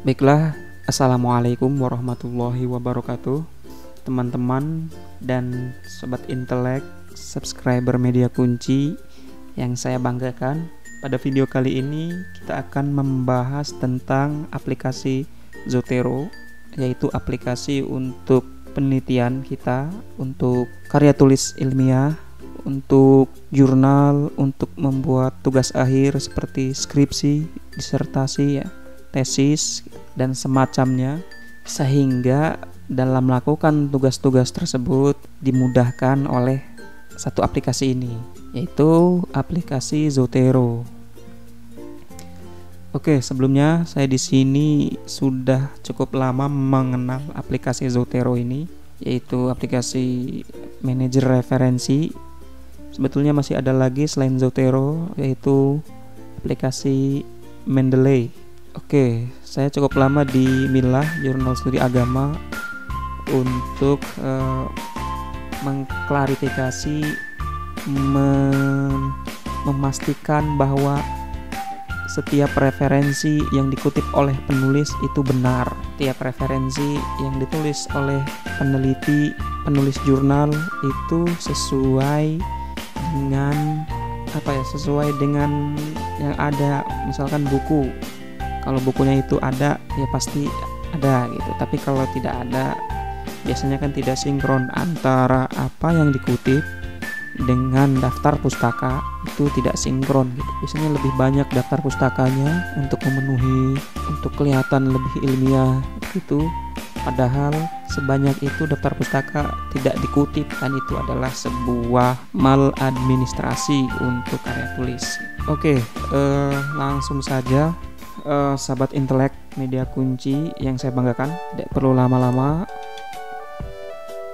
Baiklah, Assalamualaikum warahmatullahi wabarakatuh, teman-teman dan sobat intelek, subscriber media kunci yang saya banggakan. Pada video kali ini kita akan membahas tentang aplikasi Zotero, yaitu aplikasi untuk penelitian kita, untuk karya tulis ilmiah, untuk jurnal, untuk membuat tugas akhir seperti skripsi, disertasi ya, tesis dan semacamnya, sehingga dalam melakukan tugas-tugas tersebut dimudahkan oleh satu aplikasi ini, yaitu aplikasi Zotero. Oke, sebelumnya saya di sini sudah cukup lama mengenal aplikasi Zotero ini, yaitu aplikasi manajer referensi. Sebetulnya masih ada lagi selain Zotero, yaitu aplikasi Mendeley. Oke, saya cukup lama di Milah, Jurnal Studi Agama, untuk mengklarifikasi, memastikan bahwa setiap referensi yang dikutip oleh penulis itu benar. Setiap referensi yang ditulis oleh penulis jurnal itu sesuai dengan yang ada. Misalkan buku, kalau bukunya itu ada ya pasti ada gitu, tapi kalau tidak ada biasanya kan tidak sinkron antara apa yang dikutip dengan daftar pustaka, itu tidak sinkron gitu. Biasanya lebih banyak daftar pustakanya untuk memenuhi, untuk kelihatan lebih ilmiah gitu, padahal sebanyak itu daftar pustaka tidak dikutip, kan itu adalah sebuah maladministrasi untuk karya tulis. Oke, langsung saja, sahabat intelek media kunci yang saya banggakan, tidak perlu lama-lama.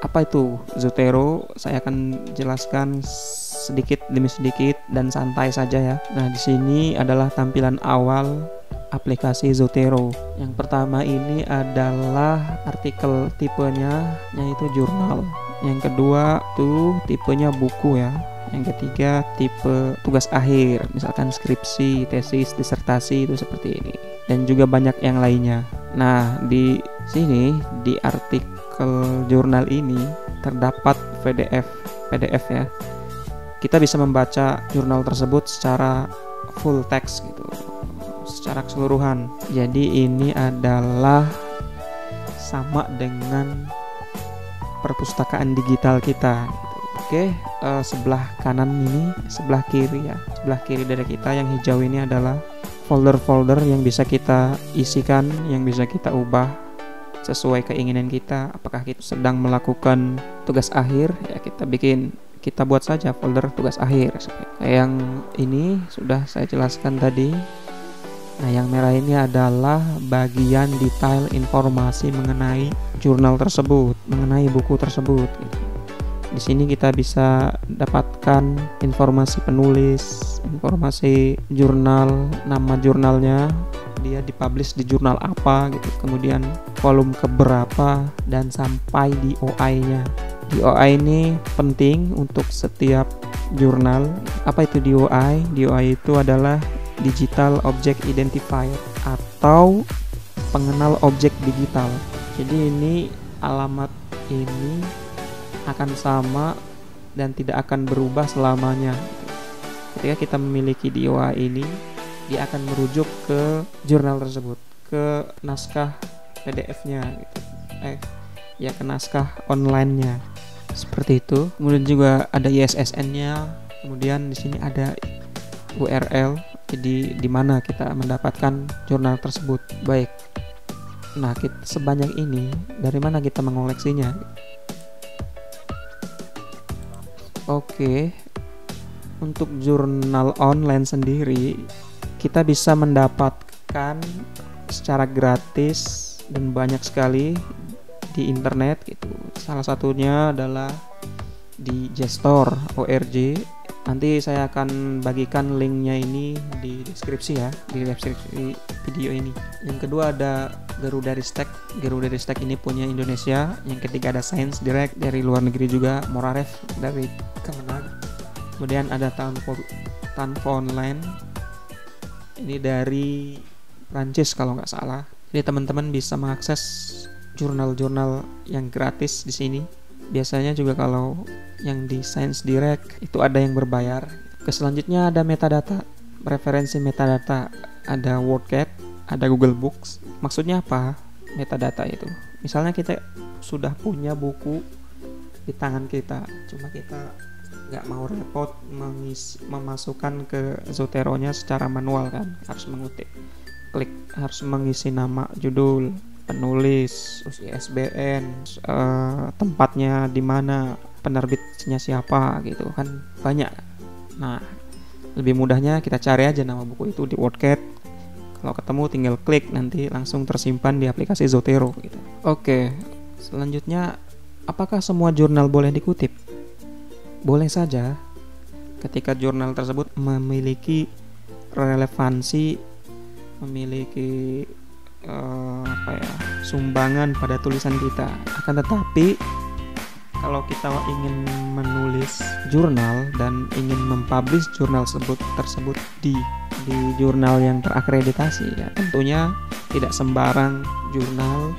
Apa itu Zotero? Saya akan jelaskan sedikit demi sedikit dan santai saja ya. Nah, di sini adalah tampilan awal aplikasi Zotero. Yang pertama ini adalah artikel tipenya, yaitu jurnal. Yang kedua tuh tipenya buku ya. Yang ketiga tipe tugas akhir, misalkan skripsi, tesis, disertasi, itu seperti ini. Dan juga banyak yang lainnya. Nah, di sini di artikel jurnal ini terdapat PDF ya. Kita bisa membaca jurnal tersebut secara full text gitu, secara keseluruhan. Jadi ini adalah sama dengan perpustakaan digital kita gitu. Oke, sebelah kanan ini, sebelah kiri ya, sebelah kiri dari kita yang hijau ini adalah folder-folder yang bisa kita isikan, yang bisa kita ubah sesuai keinginan kita. Apakah kita sedang melakukan tugas akhir ya, kita buat saja folder tugas akhir. Yang ini sudah saya jelaskan tadi. Nah, yang merah ini adalah bagian detail informasi mengenai jurnal tersebut, mengenai buku tersebut gitu. Di sini kita bisa dapatkan informasi penulis, informasi jurnal, nama jurnalnya, dia dipublish di jurnal apa gitu, kemudian volume keberapa, dan sampai di OI-nya. DOI ini penting untuk setiap jurnal. Apa itu DOI? DOI itu adalah Digital Object Identifier atau pengenal objek digital. Jadi ini alamat ini akan sama dan tidak akan berubah selamanya. Ketika kita memiliki DOI ini, dia akan merujuk ke jurnal tersebut, ke naskah PDF-nya gitu. Ke naskah online-nya. Seperti itu. Kemudian juga ada ISSN-nya. Kemudian di sini ada URL. Jadi di mana kita mendapatkan jurnal tersebut. Baik. Nah, sebanyak ini dari mana kita mengoleksinya? Oke, untuk jurnal online sendiri kita bisa mendapatkan secara gratis dan banyak sekali di internet gitu. Salah satunya adalah di Gestor.org. Nanti saya akan bagikan linknya ini di deskripsi ya, di deskripsi video ini. Yang kedua ada Garudaristek. Garudaristek ini punya Indonesia. Yang ketiga ada Science Direct dari luar negeri juga, Moraref dari Kemenag. Kemudian ada Tanfo Online. Ini dari Prancis kalau nggak salah. Jadi teman-teman bisa mengakses jurnal-jurnal yang gratis di sini. Biasanya juga kalau yang di Science Direct itu ada yang berbayar. Selanjutnya ada metadata, referensi metadata, ada WordCat, ada Google Books. Maksudnya apa metadata itu? Misalnya kita sudah punya buku di tangan kita, cuma kita nggak mau repot memasukkan ke Zotero-nya secara manual kan, harus mengutip, harus mengisi nama, judul, penulis, terus ISBN, tempatnya di mana, penerbitnya siapa gitu kan, banyak. Nah, lebih mudahnya kita cari aja nama buku itu di WordCat. Kalau ketemu tinggal klik, nanti langsung tersimpan di aplikasi Zotero gitu. Oke, selanjutnya apakah semua jurnal boleh dikutip? Boleh saja ketika jurnal tersebut memiliki relevansi, memiliki sumbangan pada tulisan kita. Akan tetapi kalau kita ingin menulis jurnal dan ingin mempublish jurnal tersebut di jurnal yang terakreditasi, ya tentunya tidak sembarang jurnal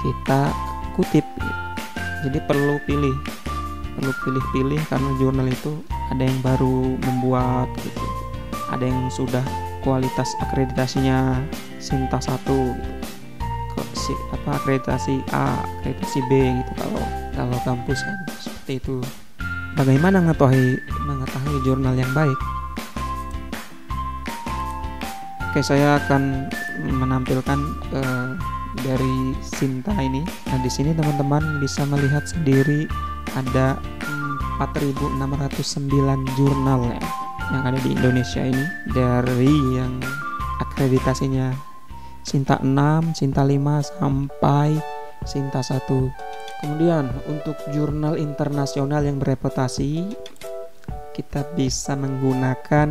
kita kutip. Jadi perlu pilih-pilih karena jurnal itu ada yang baru membuat gitu, ada yang sudah kualitas akreditasinya Sinta 1 gitu. Akreditasi A, akreditasi B gitu kalau kampus kan seperti itu. Bagaimana mengetahui jurnal yang baik? Oke, saya akan menampilkan dari Sinta ini. Nah, di sini teman-teman bisa melihat sendiri ada 4.609 jurnal ya, yang ada di Indonesia ini, dari yang akreditasinya Sinta 6, Sinta 5 sampai Sinta 1. Kemudian untuk jurnal internasional yang bereputasi, kita bisa menggunakan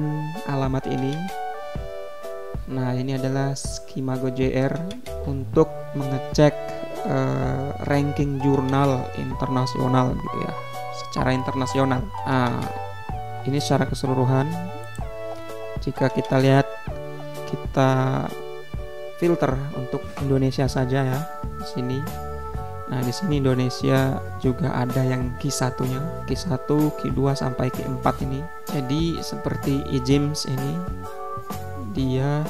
alamat ini. Nah, ini adalah Skimago JR untuk mengecek ranking jurnal internasional gitu ya, secara internasional. Nah, ini secara keseluruhan. Jika kita lihat, kita filter untuk Indonesia saja ya di sini. Nah, di sini Indonesia juga ada yang Q1-nya, Q1, Q2 sampai Q4 ini. Jadi seperti IJIMS ini, dia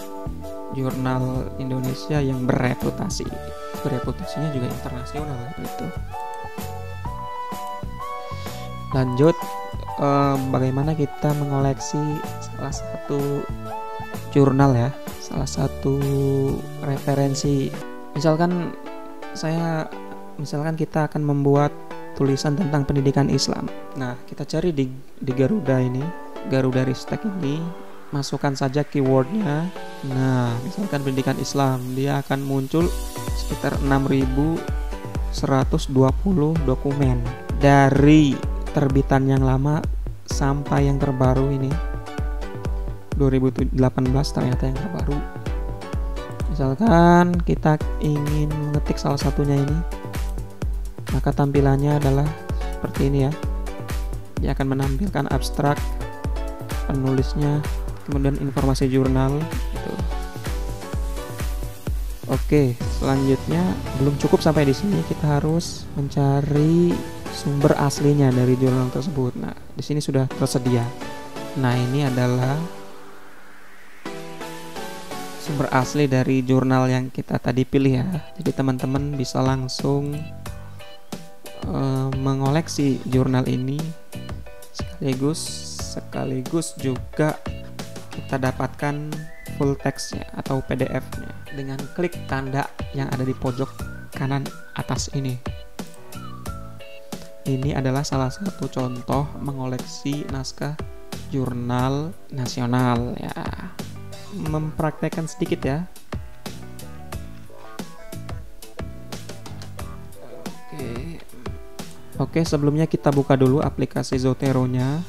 jurnal Indonesia yang bereputasi. Reputasinya juga internasional gitu. Lanjut, bagaimana kita mengoleksi salah satu jurnal ya, salah satu referensi. Misalkan kita akan membuat tulisan tentang pendidikan Islam. Nah, kita cari di Garuda ini, Garuda Ristek ini, masukkan saja keywordnya. Nah, misalkan pendidikan Islam, dia akan muncul sekitar 6.120 dokumen dari terbitan yang lama sampai yang terbaru ini 2018 ternyata yang terbaru. Misalkan kita ingin mengetik salah satunya ini, maka tampilannya adalah seperti ini ya. Dia akan menampilkan abstrak, penulisnya, kemudian informasi jurnal gitu. Oke, selanjutnya belum cukup sampai di sini, kita harus mencari sumber aslinya dari jurnal tersebut. Nah, di sini sudah tersedia. Nah, ini adalah sumber asli dari jurnal yang kita tadi pilih ya. Jadi teman-teman bisa langsung mengoleksi jurnal ini, sekaligus juga kita dapatkan full text-nya atau PDF-nya dengan klik tanda yang ada di pojok kanan atas ini. Ini adalah salah satu contoh mengoleksi naskah jurnal nasional ya. Mempraktekkan sedikit ya. Oke, sebelumnya kita buka dulu aplikasi Zotero-nya.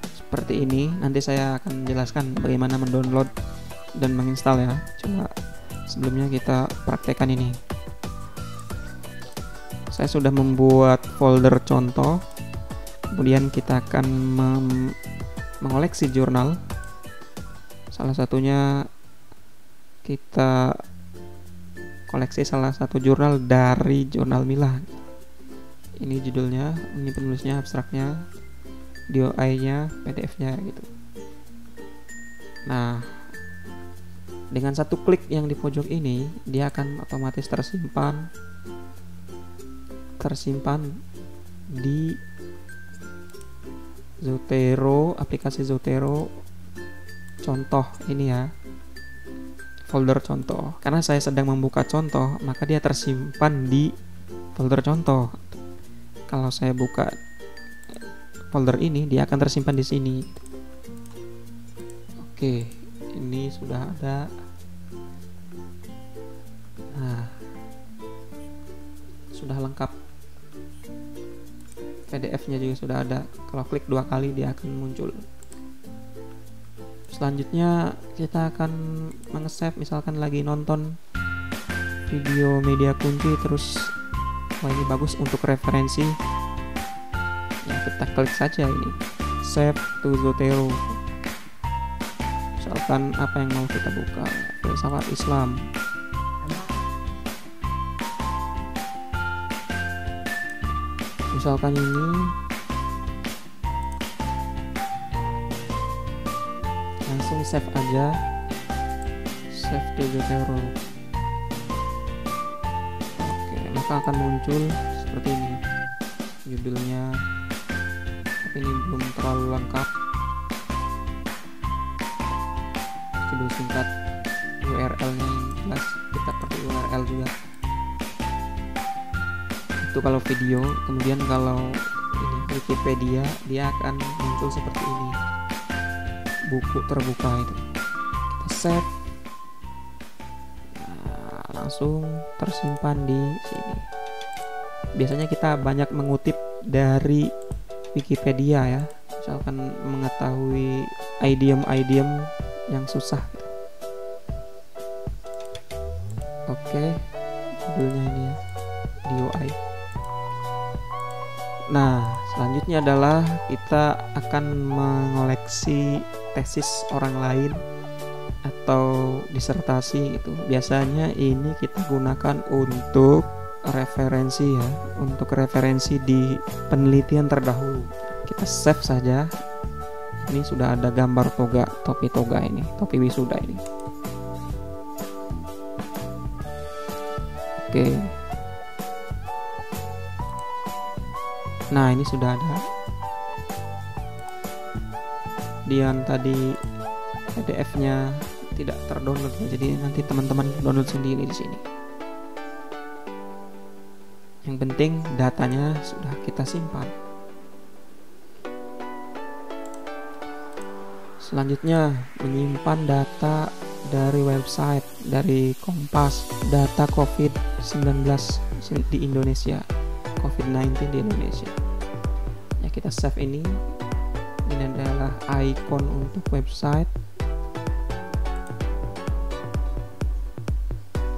Seperti ini. Nanti saya akan menjelaskan bagaimana mendownload dan menginstal ya. Coba sebelumnya kita praktekkan ini. Saya sudah membuat folder contoh. Kemudian kita akan mengoleksi jurnal. Salah satunya kita koleksi salah satu jurnal dari Jurnal Milan. Ini judulnya, ini penulisnya, abstraknya, DOI-nya, PDF-nya gitu. Nah, dengan satu klik yang di pojok ini, dia akan otomatis tersimpan di Zotero, aplikasi Zotero contoh ini ya, folder contoh. Karena saya sedang membuka contoh, maka dia tersimpan di folder contoh. Kalau saya buka folder ini, dia akan tersimpan di sini. Oke, ini sudah ada. Nah, sudah lengkap. PDF-nya juga sudah ada. Kalau klik 2 kali dia akan muncul. Selanjutnya kita akan nge-save, misalkan lagi nonton video media kunci, terus wah ini bagus untuk referensi ya, kita klik saja ini save to Zotero. Misalkan apa yang mau kita buka, filsafat Islam. Misalkan ini langsung save aja, save to Zotero. Oke, maka akan muncul seperti ini judulnya, tapi ini belum terlalu lengkap. Judul singkat, URL-nya yang jelas, kita pakai URL juga. Itu kalau video. Kemudian kalau ini Wikipedia, dia akan muncul seperti ini, buku terbuka itu. Kita save, nah, langsung tersimpan di sini. Biasanya kita banyak mengutip dari Wikipedia ya, misalkan mengetahui idiom-idiom yang susah gitu. Oke, judulnya ini ya, DOI. Nah, selanjutnya adalah kita akan mengoleksi tesis orang lain atau disertasi gitu. Biasanya ini kita gunakan untuk referensi ya, untuk referensi di penelitian terdahulu. Kita save saja. Ini sudah ada gambar topi toga ini, topi wisuda ini. Oke. Nah, ini sudah ada. Dian tadi PDF-nya tidak terdownload, jadi nanti teman-teman download sendiri di sini. Yang penting datanya sudah kita simpan. Selanjutnya, menyimpan data dari website, dari Kompas, data COVID-19 di Indonesia, COVID-19 di Indonesia. Ya, kita save ini. Ini adalah icon untuk website.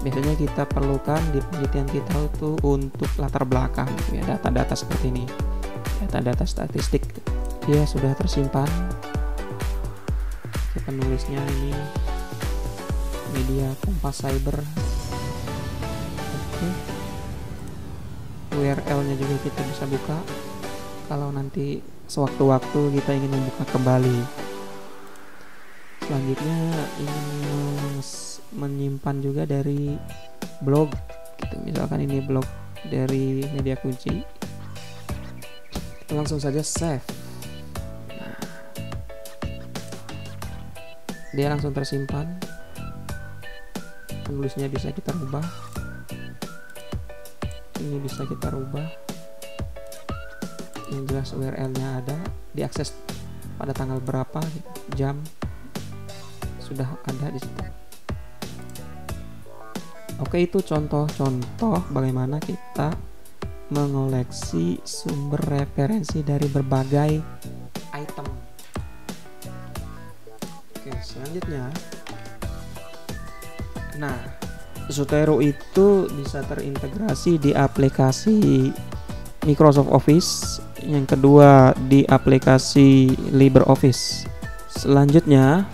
Biasanya kita perlukan di penelitian kita itu untuk latar belakang gitu ya, data-data seperti ini, data-data statistik. Dia sudah tersimpan. Penulisnya ini media Kompas Cyber. Oke. URL-nya juga kita bisa buka kalau nanti sewaktu-waktu kita ingin membuka kembali. Selanjutnya ingin menyimpan juga dari blog gitu. Misalkan ini blog dari media kunci, kita langsung saja save. Dia langsung tersimpan. Penulisnya bisa kita rubah, ini bisa kita rubah. Yang jelas URL-nya ada, diakses pada tanggal berapa, jam, sudah ada di situ. Oke, itu contoh-contoh bagaimana kita mengoleksi sumber referensi dari berbagai item. Oke, selanjutnya, nah, Zotero itu bisa terintegrasi di aplikasi Microsoft Office. Yang kedua di aplikasi LibreOffice. Selanjutnya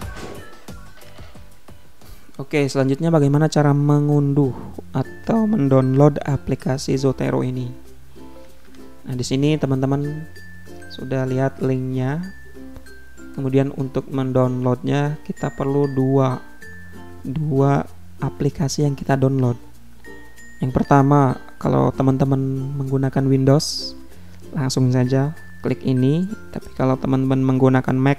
Oke, selanjutnya bagaimana cara mengunduh atau mendownload aplikasi Zotero ini. Nah, di sini teman-teman sudah lihat linknya. Kemudian untuk mendownloadnya kita perlu dua aplikasi yang kita download. Yang pertama, kalau teman-teman menggunakan Windows, langsung saja klik ini. Tapi kalau teman-teman menggunakan Mac,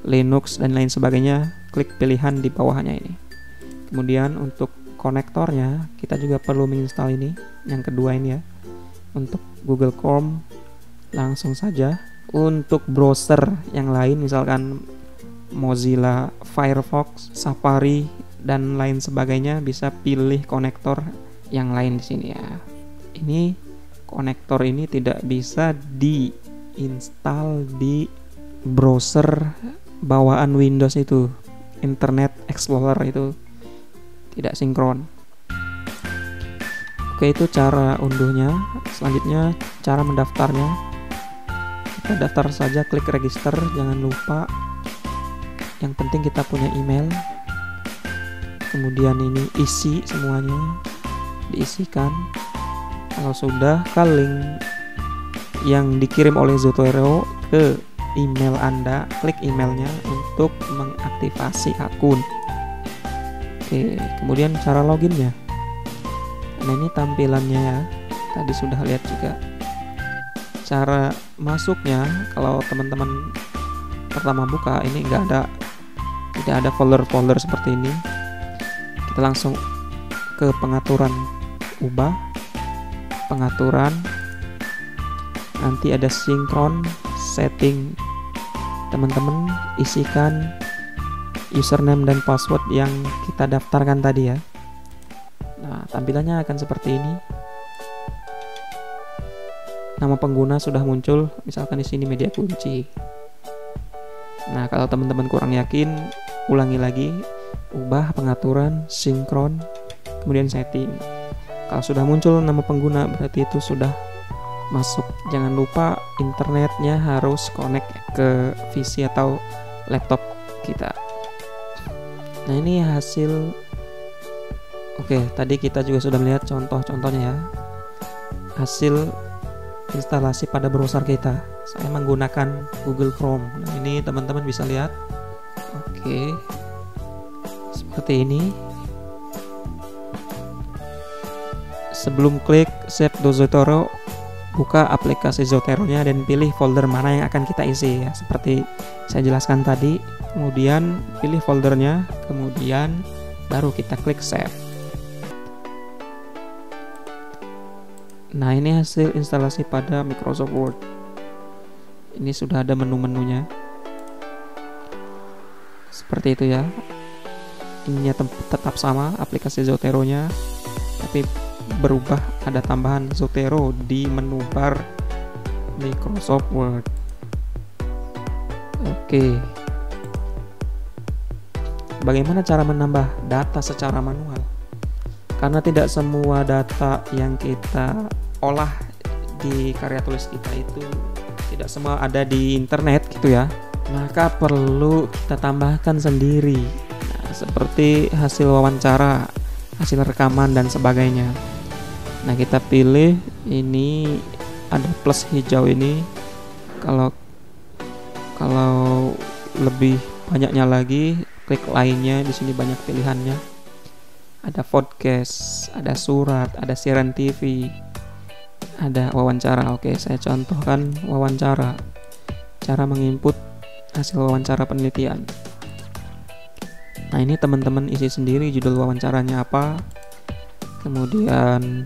Linux dan lain sebagainya, klik pilihan di bawahnya ini. Kemudian untuk konektornya kita juga perlu menginstal ini, yang kedua ini ya. Untuk Google Chrome langsung saja. Untuk browser yang lain misalkan Mozilla, Firefox, Safari dan lain sebagainya, bisa pilih konektor yang lain di sini ya. Ini konektor ini tidak bisa diinstal di browser bawaan Windows itu. Internet Explorer itu tidak sinkron. Oke, itu cara unduhnya. Selanjutnya cara mendaftarnya. Kita daftar saja, klik register, jangan lupa. Yang penting kita punya email. Kemudian ini isi semuanya, diisikan. Kalau sudah, ke link yang dikirim oleh Zotero ke email Anda, klik emailnya untuk mengaktifasi akun. Oke, kemudian cara loginnya. Nah, ini tampilannya ya. Tadi sudah lihat juga. Cara masuknya, kalau teman-teman pertama buka ini tidak ada folder-folder seperti ini. Kita langsung ke pengaturan, ubah pengaturan, nanti ada sinkron setting. Teman-teman isikan username dan password yang kita daftarkan tadi ya. Nah, tampilannya akan seperti ini. Nama pengguna sudah muncul, misalkan di sini media kunci. Nah, kalau teman-teman kurang yakin, ulangi lagi, ubah pengaturan, sinkron, kemudian setting. Kalau sudah muncul nama pengguna, berarti itu sudah masuk. Jangan lupa internetnya harus connect ke PC atau laptop kita. Nah, ini hasil. Oke, tadi kita juga sudah melihat contoh-contohnya ya. Hasil instalasi pada browser kita. Saya menggunakan Google Chrome. Nah, ini teman-teman bisa lihat. Oke, seperti ini. Sebelum klik Save to Zotero, buka aplikasi Zotero-nya dan pilih folder mana yang akan kita isi ya. Seperti saya jelaskan tadi. Kemudian pilih foldernya, kemudian baru kita klik Save. Nah, ini hasil instalasi pada Microsoft Word. Ini sudah ada menu-menunya. Seperti itu ya. Ininya tetap sama aplikasi Zotero-nya, tapi berubah, ada tambahan Zotero di menu bar Microsoft Word. Oke. Bagaimana cara menambah data secara manual? Karena tidak semua data yang kita olah di karya tulis kita itu tidak semua ada di internet gitu ya, maka perlu kita tambahkan sendiri. Nah, seperti hasil wawancara, hasil rekaman dan sebagainya. Nah, kita pilih ini, ada plus hijau ini. Kalau lebih banyaknya lagi, klik lainnya. Di sini banyak pilihannya. Ada podcast, ada surat, ada siaran TV, ada wawancara. Oke, saya contohkan wawancara. Cara menginput hasil wawancara penelitian. Nah, ini teman-teman isi sendiri judul wawancaranya apa. Kemudian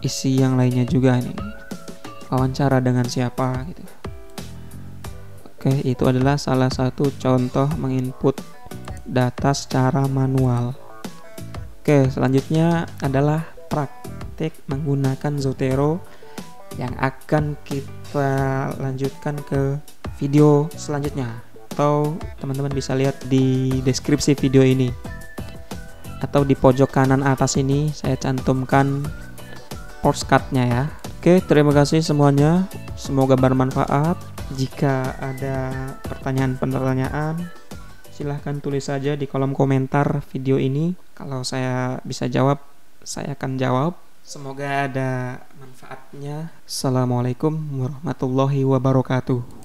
isi yang lainnya juga nih. Wawancara dengan siapa gitu. Oke, itu adalah salah satu contoh menginput data secara manual. Oke, selanjutnya adalah praktek menggunakan Zotero yang akan kita lanjutkan ke video selanjutnya, atau teman-teman bisa lihat di deskripsi video ini, atau di pojok kanan atas ini saya cantumkan shortcut-nya ya. Oke, terima kasih semuanya, semoga bermanfaat. Jika ada pertanyaan-pertanyaan, Silahkan tulis saja di kolom komentar video ini. Kalau saya bisa jawab, saya akan jawab. Semoga ada manfaatnya. Assalamualaikum warahmatullahi wabarakatuh.